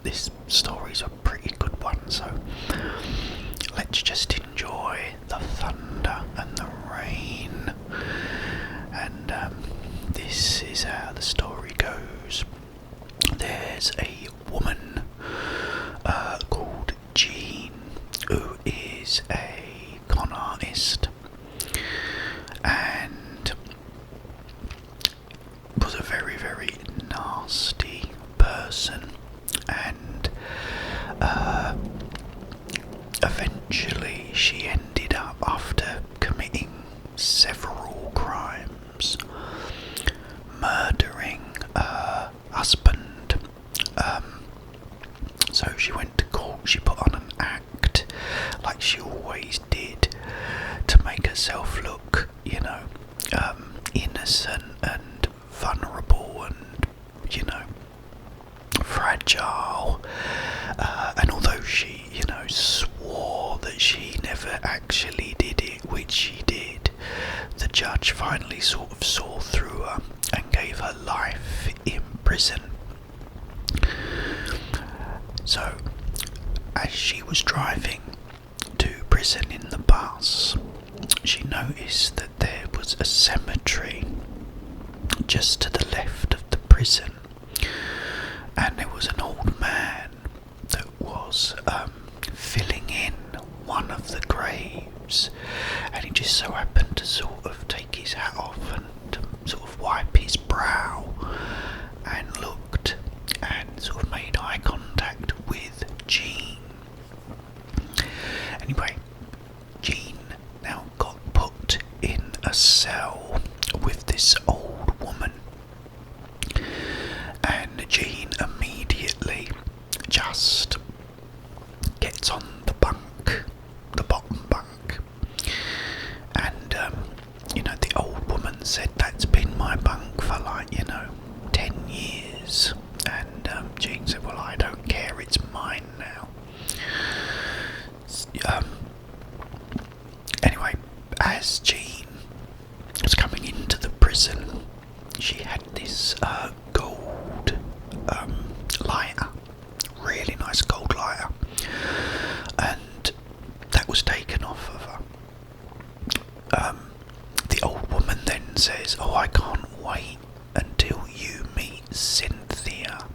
this story's a pretty good one, so let's just enjoy the thunder and the rain. And this is how the story goes. There's a woman called Jean, who is a con artist and was a very, very nasty person, and eventually she ended up, after committing several crimes, murdering her husband. So she went to court, she put on an act, like she always did, to make herself look, innocent and vulnerable and, fragile. And although she, swore that she never actually did it, which she did, the judge finally sort of saw through her and gave her life in prison. So, as she was driving to prison in the bus, she noticed that there was a cemetery just to the left of the prison, and there was an old man that was filling in one of the graves, and he just so happened to sort of take his hat off and sort of wipe his brow, and looked and sort of made eye contact with Jean. Anyway, Jean now got put in a cell with this old woman, and Jean immediately just gets on the bottom bunk, and the old woman said, "That's been my bunk for 10 years." And Jean said, "Well, I don't care, it's mine now." Anyway, as Jean was coming into the prison, she had this gold lighter, really nice gold lighter, and that was taken off of her. The old woman then says, "Oh, I can't wait until you meet Cynthia."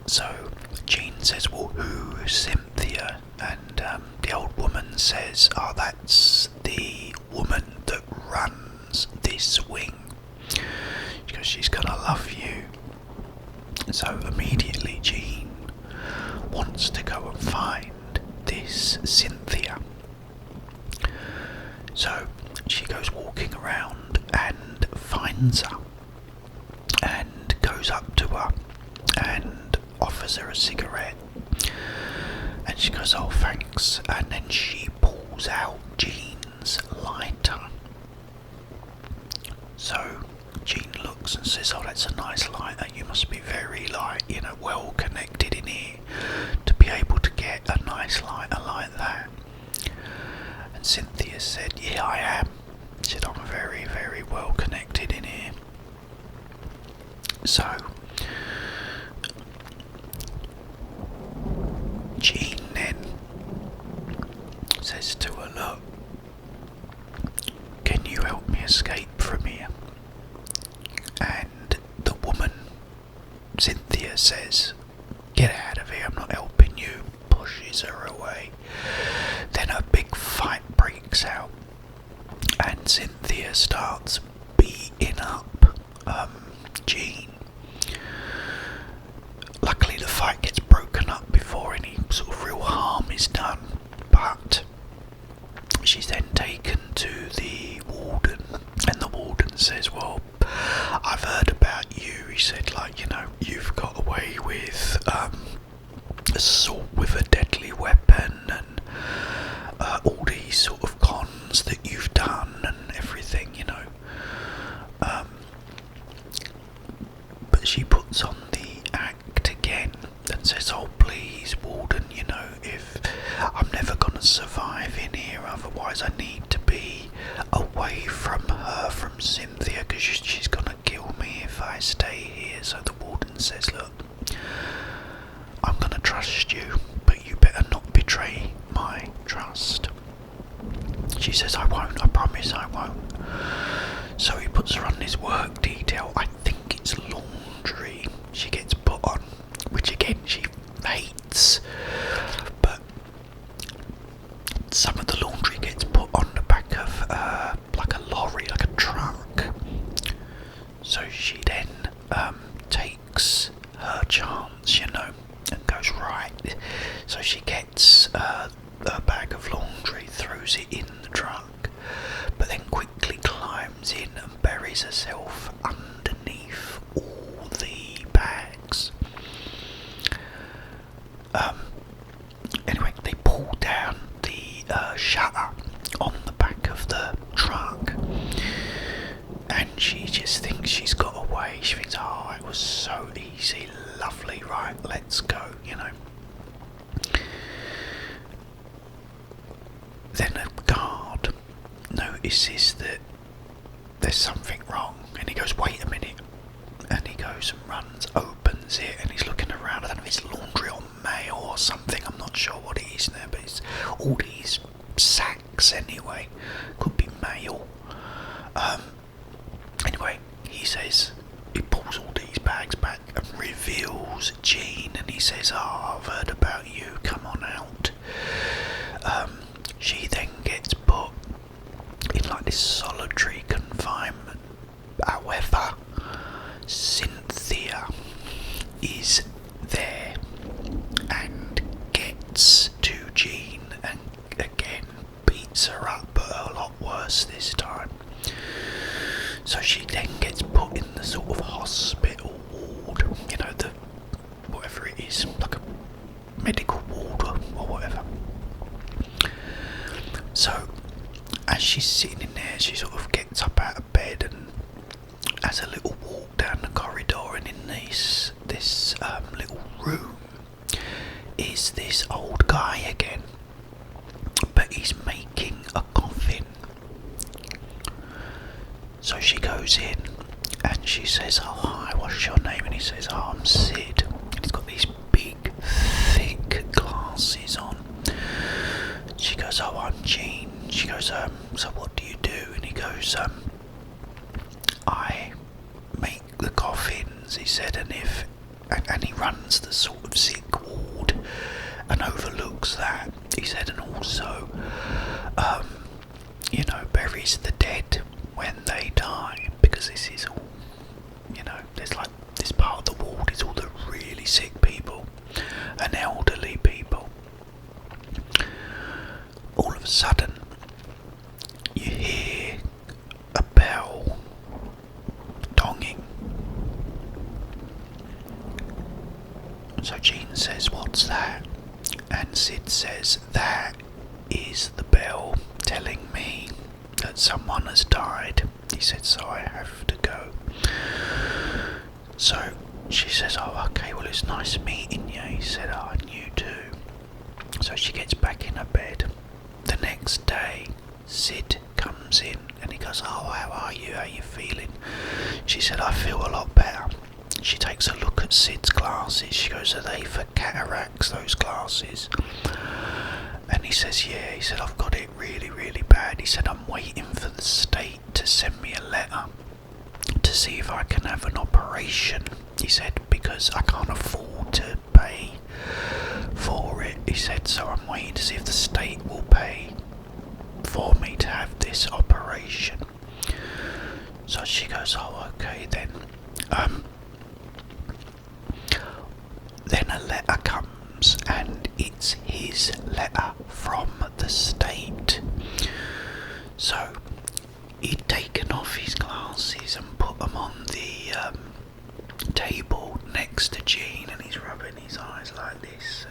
So Jean says, "Well, who's Cynthia?" And the old woman says, "Oh, that's the woman that runs this wing. She goes, she's gonna love you." So immediately Jean wants to go and find this Cynthia. So she goes walking around and finds her, and goes up to her and offers her a cigarette, and she goes, "Oh, thanks," and then she pulls out Jean's lighter. So Jean looks and says, "Oh, that's a nice lighter, you must be very well connected in here to be able to get a nice lighter like that." And Cynthia said, "Yeah, I am." She said, "I'm very, very well connected in here." So Jean then says to her, "Look, can you help me escape from here?" And the woman, Cynthia, says, "Get out of here, I'm not helping you," pushes her away. Then a big fight breaks out, and Cynthia starts beating up Jean. Luckily the fight gets broken up before any sort of real harm is done, but she's then taken to the warden, and the warden says, "Well, I've heard about you." He said, "You've got away with assault with a deadly weapon and all these sort of cons that you've done and everything, But she puts on the act again and says, "Oh, please, warden, if I'm never gonna survive in here, otherwise I need to be away from her, from Cynthia, because she's gonna kill me if I stay here." So the warden says, "Look, So she then takes her chance, and goes right. So she gets a bag of laundry, throws it in the truck, but then quickly climbs in and buries herself underneath all the bags. Anyway, they pull down the shutter on the back of the truck, and she just thinks she's got away. She thinks, oh, it was so easy, lovely, right, let's go, Then a guard notices that there's something wrong, and he goes, wait a minute, and he goes and runs, opens it, and he's looking around. I don't know if it's laundry or mail or something, I'm not sure what it is now, but it's all these sacks anyway, could be mail. Anyway, he pulls all these bags back and reveals Jean, and he says, oh, I've heard about you, come on out. She then gets put in like this solitary confinement. However, Cynthia is there and gets to Jean and again beats her up, but a lot worse this time. So she then gets put in the sort of hospital ward, the whatever it is, like a medical ward or whatever. So as she's sitting in there, she sort of gets up out of bed and has a little walk down the corridor, and in this little room is this old guy again, but he's making a coffin. So she goes in and she says, oh, hi, what's your name? And he says, oh, I'm Sid. And he's got these big, thick glasses on. She goes, oh, I'm Jean. She goes, so what do you do? And he goes, I make the coffins, he said, and he runs the sort of sick ward and overlooks that, he said, and also, buries the dead when they die, because this is all, there's like this part of the ward is all the really sick people and elderly people. All of a sudden, you hear a bell donging. So Jean says, what's that? And Sid says, that is the bell telling me that someone has died. He said, so I have to go. So she says, oh, okay, well, it's nice meeting you. He said, oh, and you too. So she gets back in her bed. The next day, Sid comes in and he goes, oh, how are you? How are you feeling? She said, I feel a lot better. She takes a look at Sid's glasses. She goes, are they for cataracts, those glasses? And he says, yeah. He said, I've got it really, really bad. He said, I'm waiting for the state to send me a letter to see if I can have an operation. He said, because I can't afford to pay for it. He said, so I'm waiting to see if the state will pay for me to have this operation. So she goes, oh, okay then. Then a letter comes, and it's his letter from the state. So he'd taken off his glasses and put them on the table next to Jean, and he's rubbing his eyes like this,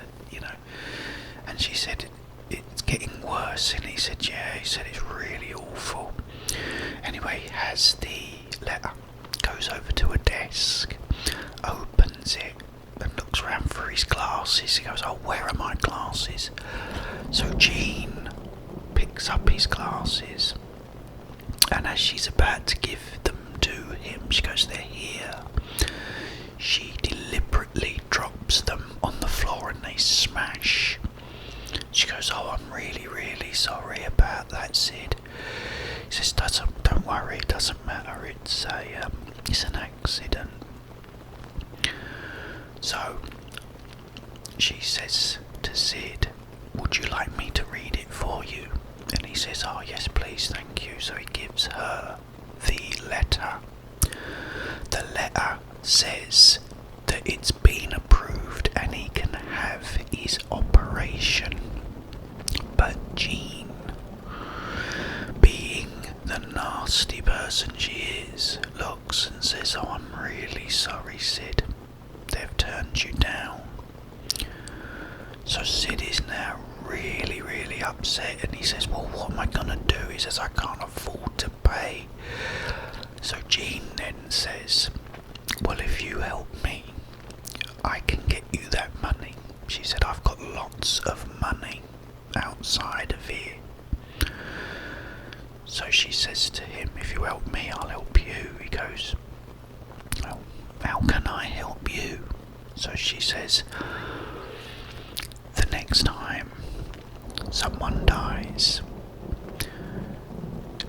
and she said, it's getting worse, and he said, yeah, he said, it's really awful. Anyway, he has the letter, goes over to a desk, opens it, and looks around for his glasses. He goes, oh, where are my glasses? So Jean picks up his glasses, and as she's about to give them to him, she goes, they're here. She deliberately drops them on the floor and they smash. She goes, oh, I'm really, really sorry about that, Sid. He says, don't worry, it doesn't matter, it's an accident. So she says to Sid, would you like me to read it for you? And he says, oh yes please, thank you. So he gives her the letter, says that it's been approved and he can have his operation. But Jean, being the nasty person she is, looks and says, "Oh, I'm really sorry, Sid. They've turned you down." So Sid is now really, really upset, and he says, "Well, what am I gonna do?" He says, "I can't afford to pay." So Jean then says, "Well, if you help me, I can get you that money." She said, "I've got lots of money outside of here." So she says to him, "If you help me, I'll help you." He goes, "Well, how can I help you?" So she says, "The next time someone dies,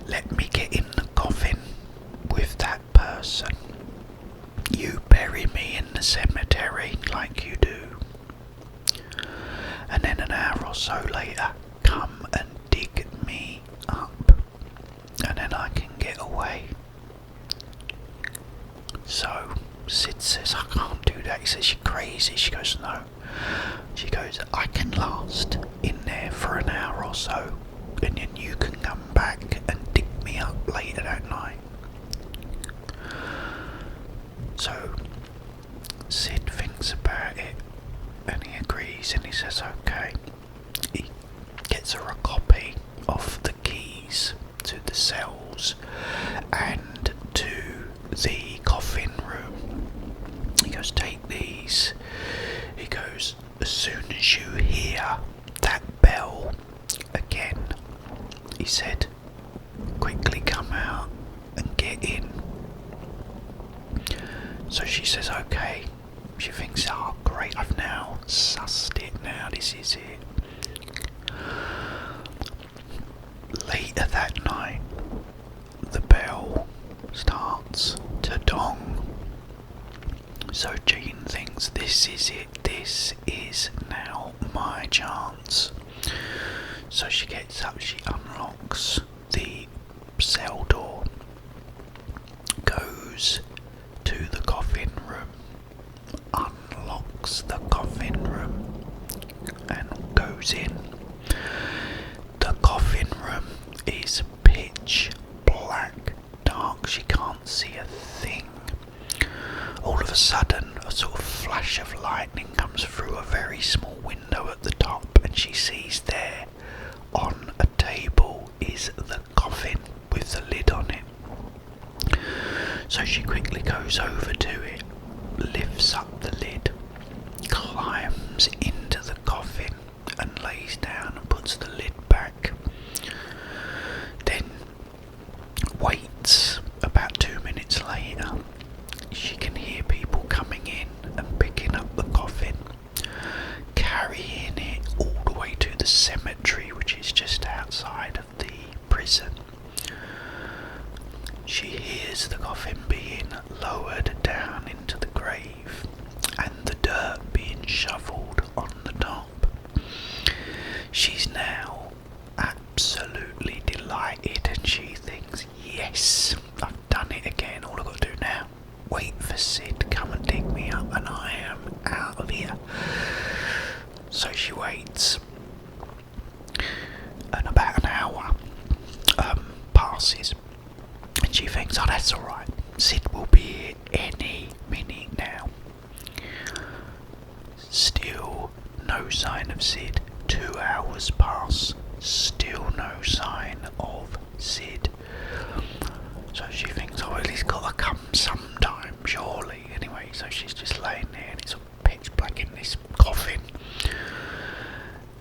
let me get in the coffin with that person. You bury me in the cemetery like you do, and then an hour or so later, come and dig me up, and then I can get away." So Sid says, "I can't do that." He says, "You're crazy." She goes, "No." She goes, "I can last in there for an hour or so, and then you can come back and dig me up later that night." So Sid thinks about it and he agrees, and he says, "Okay." He gets her a copy of the keys to the cells and to the coffin room. He goes, "Take these." He goes, "As soon as you hear that bell again," he said, "quickly come out and get in." So she says, "Okay." She thinks, "Oh great, I've now sussed it now, this is it." Later that night, the bell starts to dong. So Jean thinks, this is it, this is now my chance. So she gets up, she unlocks the cell door, goes to the coffin room, unlocks the coffin room, and goes in. The coffin room is pitch black, dark, she can't see a thing. All of a sudden, a sort of flash of lightning comes through a very small window at the top, and she sees there, on a table, is the coffin with the lid on it. So she quickly goes over to it, lifts up the lid, climbs into the coffin and lays down and puts the lid back. Then waits. About 2 minutes later, she can hear people coming in and picking up the coffin, carrying it all the way to the cemetery, which is just outside of the prison. She hears the coffin being lowered down into the grave and the dirt being shoveled on the top. She's now absolutely delighted, and she thinks, "Yes, I've done it again. All I've got to do now, wait for Sid to come and dig me up, and I am out of here." So she waits, and about an hour passes, and she thinks, "Oh, that's alright, Sid will be here any minute now." Still no sign of Sid. 2 hours pass, still no sign of Sid. So she thinks, "Oh, well, he's got to come sometime, surely." Anyway, so she's just laying there, and it's pitch black in this coffin.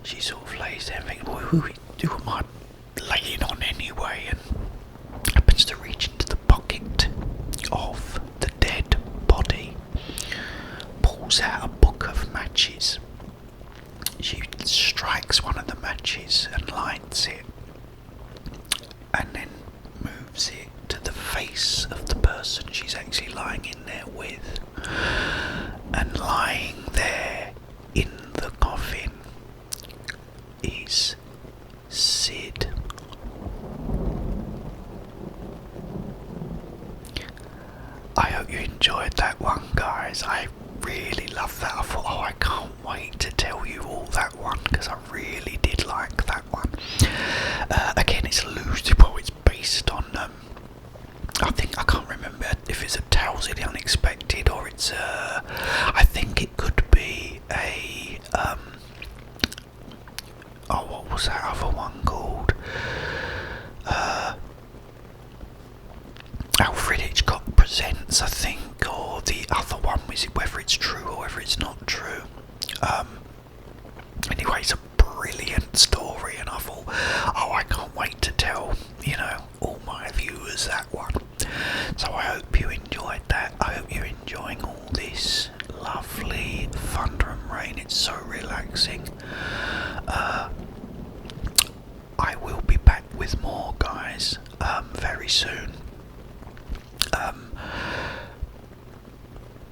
She sort of lays there and thinks, "Well, who am I laying on anyway?" And happens to reach into the pocket of the dead body, pulls out a book of matches. She strikes one of the matches and lights it, and then moves it to the face of the person she's actually lying in there with. And lying there in the coffin is Sid. I hope you enjoyed that one, guys. I really love that. I thought, oh, I can't wait to tell you all that one because I really did like that one. Again, it's loosely, well, it's based on, I think, I can't remember if it's a Tales of the Unexpected or it's I think it could be a, oh, what was that other one called? Alfred Hitchcock Presents, I think, or the other one, is it whether it's true or whether it's not true. Anyway, it's a brilliant story, and I thought, oh, I can't wait to tell, all my viewers that one. So I hope you enjoyed that. I hope you're enjoying all this lovely thunder and rain. It's so relaxing. I will be back with more, guys, very soon.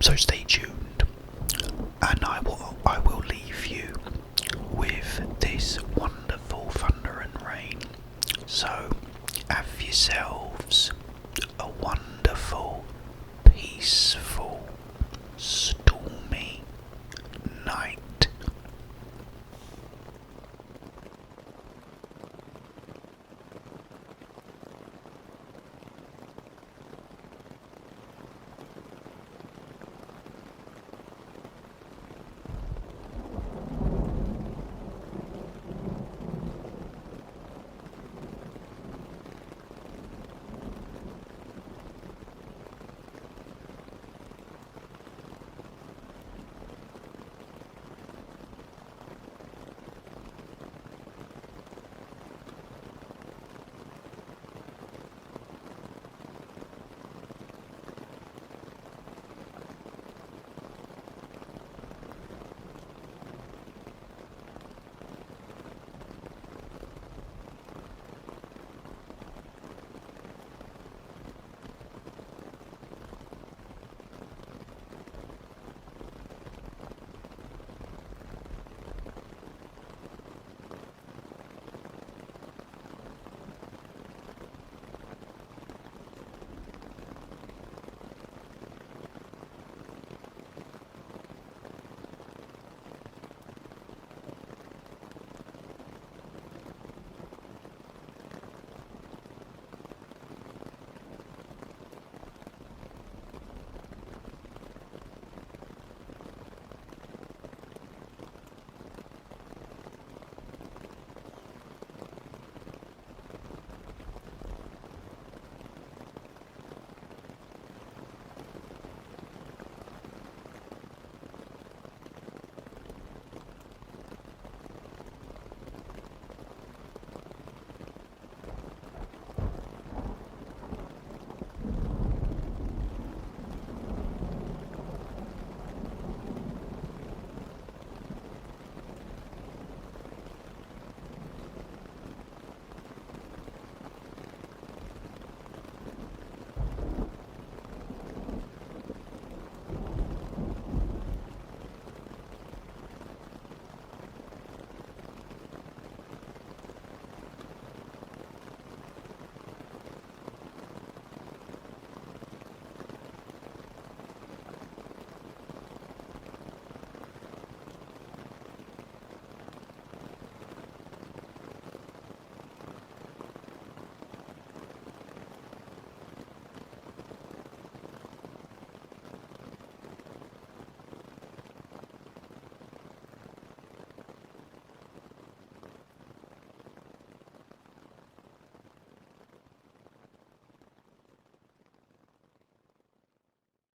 So stay tuned, and I will leave you with this wonderful thunder and rain. So have yourselves a wonderful